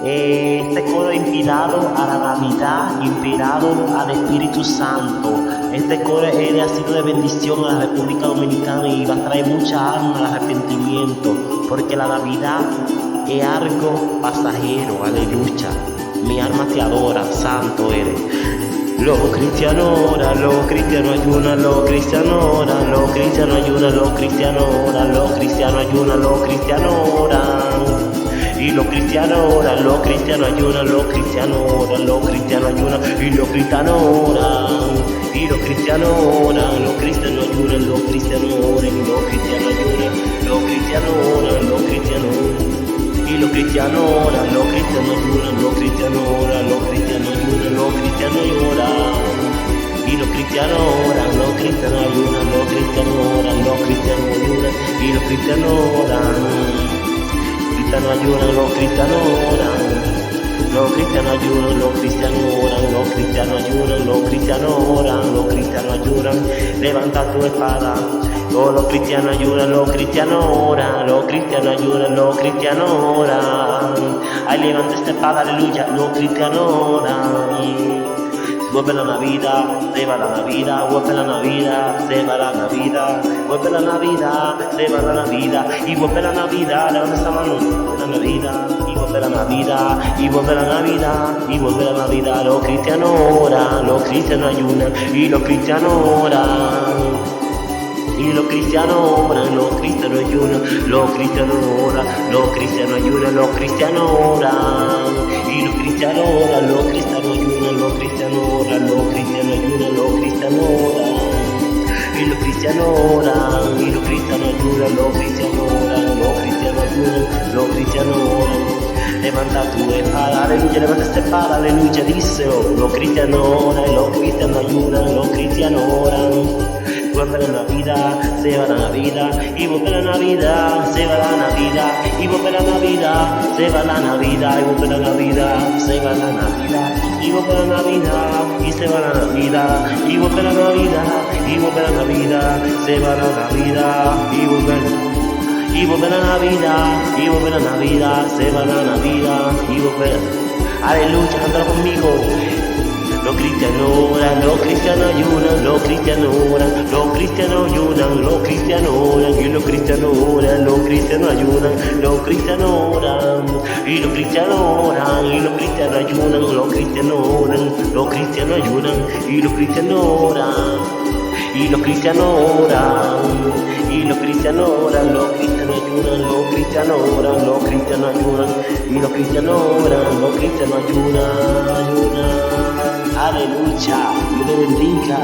Este coro es inspirado a la Navidad, inspirado al Espíritu Santo. Este coro ha sido de bendición a la República Dominicana y va a traer mucha alma al arrepentimiento, porque la Navidad es algo pasajero, aleluya. Mi alma te adora, santo eres. Los cristianos oran, los cristianos ayunan, los cristianos oran, los cristianos ayunan, los cristianos oran, los cristianos ayunan, los cristianos oran. Y los cristianos oran, los cristianos ayunan, los cristianos oran, los cristianos ayunan, y los cristianos oran. Y los cristianos oran, los cristianos ayunan, los cristianos oran, y los cristianos ayunan, los cristianos oran, los cristianos oran. Y los cristianos oran, los cristianos ayunan, los cristianos oran, los cristianos ayunan, los cristianos oran. Y los cristianos oran, los cristianos ayunan, los cristianos oran, los cristianos ayunan, y los cristianos oran. Cristianos ayunan, los cristianos oran. Los cristianos ayunan, los cristianos oran, los cristianos ayunan, los cristianos oran, los cristianos ayunan. Levanta tu espada. Todos los cristianos ayunan, los cristianos oran, los cristianos ayunan, los cristianos oran. Ay, levanta esta espada, aleluya, los cristianos oran. Vuelve la Navidad, se va la Navidad, vuelve la Navidad, se va la Navidad, vuelve la Navidad, se va la Navidad, y vuelve la Navidad, levanta esa mano, la Navidad, y vuelve la Navidad, y vuelve la Navidad, y vuelve la Navidad. Los cristianos oran, los cristianos ayunan, y los cristianos oran. Y los cristianos oran, los cristianos ayunan, los cristianos oran, los cristianos ayunan, los cristianos oran. Y los cristianos oran, los cristianos ayunan, los cristianos oran, los cristianos ayunan, los cristianos oran. Y los cristianos oran, y los cristianos ayunan, los cristianos oran, los cristianos ayunan, los cristianos oran. Levanta tu espada, aleluya, levanta esta espada, aleluya, díselo. Los cristianos oran, los cristianos ayunan, los cristianos oran. Vuelve la Navidad, se va la Navidad, y vuelve la Navidad, se va la Navidad, y vuelve la Navidad, se va la Navidad, y vuelve la Navidad, se va la Navidad, y vuelve la Navidad, y se va la Navidad, y vuelve la Navidad, y vuelve la Navidad, se va la Navidad, y vuelve la Navidad, y vuelve la Navidad, se va la Navidad, y vuelve. Aleluya, cántalo conmigo. Los cristianos oran, los cristianos ayunan, los cristianos oran, los cristianos ayunan, los cristianos oran, y los cristianos oran, los cristianos ayunan, los cristianos oran, y los cristianos oran, y los cristianos ayunan, los cristianos oran, los cristianos ayunan, y los cristianos oran, y los cristianos oran, y los cristianos oran, los cristianos ayunan, los cristianos oran, los cristianos ayunan, y los cristianos oran, los cristianos ayunan. Aleluya, Dios te bendiga.